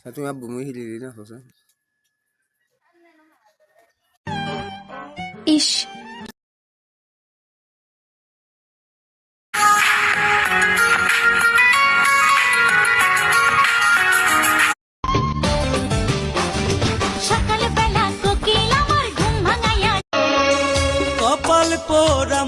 Satu abu mo hilili na kosa. ইস, সকালবেলা কোকিল আমার ঘুম ভাঙাইয়া কপাল পোড়া